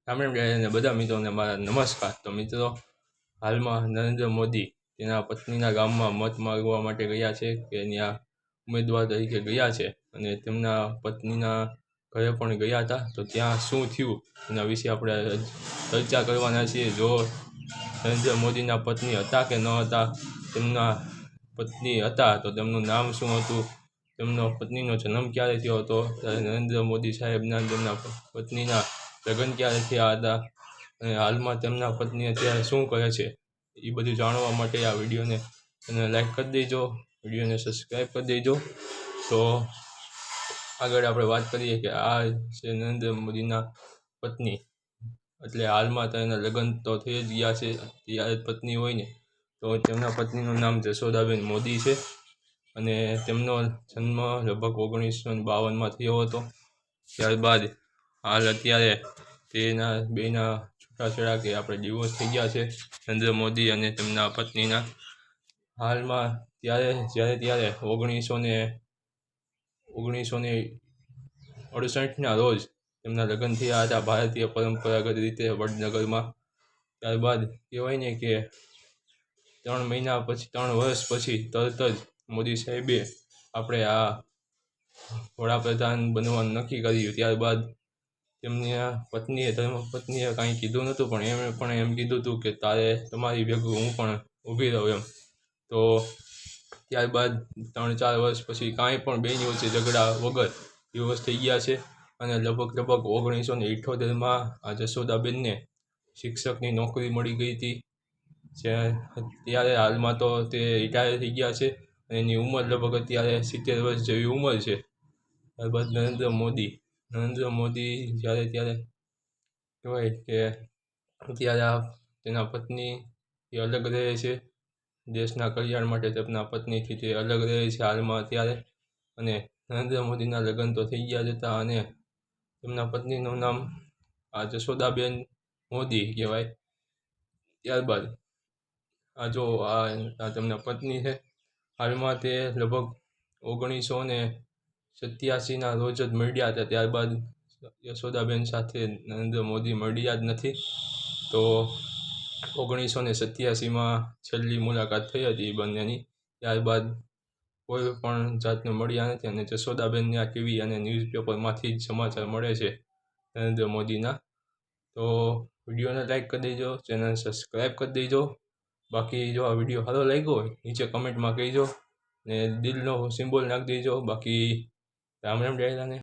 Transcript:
રામ રામ જય અને બધા મિત્રોને મારા નમસ્કાર। તો મિત્રો, હાલમાં નરેન્દ્ર મોદી તેના પત્નીના ગામમાં મત માગવા માટે ગયા છે કે ત્યાં ઉમેદવાર તરીકે ગયા છે અને તેમના પત્નીના ઘરે પણ ગયા હતા। તો ત્યાં શું થયું એના વિશે આપણે ચર્ચા કરવાના છીએ। જો નરેન્દ્ર મોદીના પત્ની હતા કે ન હતા, તેમના પત્ની હતા તો તેમનું નામ શું હતું, તેમનો પત્નીનો જન્મ ક્યારે થયો હતો, નરેન્દ્ર મોદી સાહેબના તેમના પત્નીના લગ્ન ક્યારે થયા હતા અને હાલમાં તેમના પત્ની અત્યારે શું કરે છે, એ બધું જાણવા માટે આ વિડીયોને લાઈક કરી દેજો, વિડીયોને સબસ્ક્રાઈબ કરી દેજો। તો આગળ આપણે વાત કરીએ કે આ છે નરેન્દ્ર મોદીના પત્ની, એટલે હાલમાં તો એના લગ્ન તો થઈ જ ગયા છે। ત્યારે પત્ની હોય ને તો તેમના પત્નીનું નામ જશોદાબેન મોદી છે અને તેમનો જન્મ લગભગ 1952માં થયો હતો। ત્યારબાદ હાલ અત્યારે તેના બેના છૂટાછેડા કે આપણે ડિવોર્સ થઈ ગયા છે નરેન્દ્ર મોદી અને તેમના પત્નીના। હાલમાં ત્યારે 1968ના રોજ તેમના લગ્ન થયા હતા ભારતીય પરંપરાગત રીતે વડનગરમાં। ત્યારબાદ કહેવાય ને કે 3 વર્ષ પછી તરત જ મોદી સાહેબે આપણે આ વડાપ્રધાન બનવાનું નક્કી કર્યું। ત્યારબાદ તેમની ધર્મપત્નીએ કાંઈ કીધું નહોતું, પણ એમણે પણ એમ કીધું હતું કે તમારી ભેગું હું પણ ઊભી રહું એમ। તો ત્યારબાદ 3-4 વર્ષ પછી કાંઈ પણ બેની વચ્ચે ઝઘડા વગર ડિવોર્સ થઈ ગયા છે અને લગભગ 1978માં આ જશોદાબેનને શિક્ષકની નોકરી મળી ગઈ હતી। ત્યારે હાલમાં તો તે રિટાયર થઈ ગયા છે અને એની ઉંમર લગભગ અત્યારે 70 વર્ષ જેવી ઉંમર છે। ત્યારબાદ નરેન્દ્ર મોદી જ્યારે કહેવાય કે અત્યારે તેના પત્ની એ અલગ રહે છે, દેશના કલ્યાણ માટે તેમના પત્નીથી તે અલગ રહે છે હાલમાં અત્યારે। અને નરેન્દ્ર મોદીના લગ્ન તો થઈ ગયા જ હતા અને તેમના પત્નીનું નામ આ જશોદાબેન મોદી કહેવાય। ત્યારબાદ આ તેમના પત્ની છે, હાલમાં તે લગભગ 1987ના રોજ જ મળ્યા હતા। ત્યારબાદ યશોદાબેન સાથે નરેન્દ્ર મોદી મળ્યા જ નથી। તો 1987માં છેલ્લી મુલાકાત થઈ હતી બંનેની, ત્યારબાદ કોઈ પણ જાતનું મળ્યા નથી અને જશોદાબેનને આ ટીવી અને ન્યૂઝપેપરમાંથી જ સમાચાર મળે છે નરેન્દ્ર મોદીના। તો વિડીયોને લાઈક કરી દેજો, ચેનલ સબસ્ક્રાઈબ કરી દેજો। બાકી જો આ વિડીયો સારો લાગ્યો હોય નીચે કમેન્ટમાં કહેજો ને દિલનો સિમ્બોલ નાખી દેજો। બાકી રામ રામ જય રાને।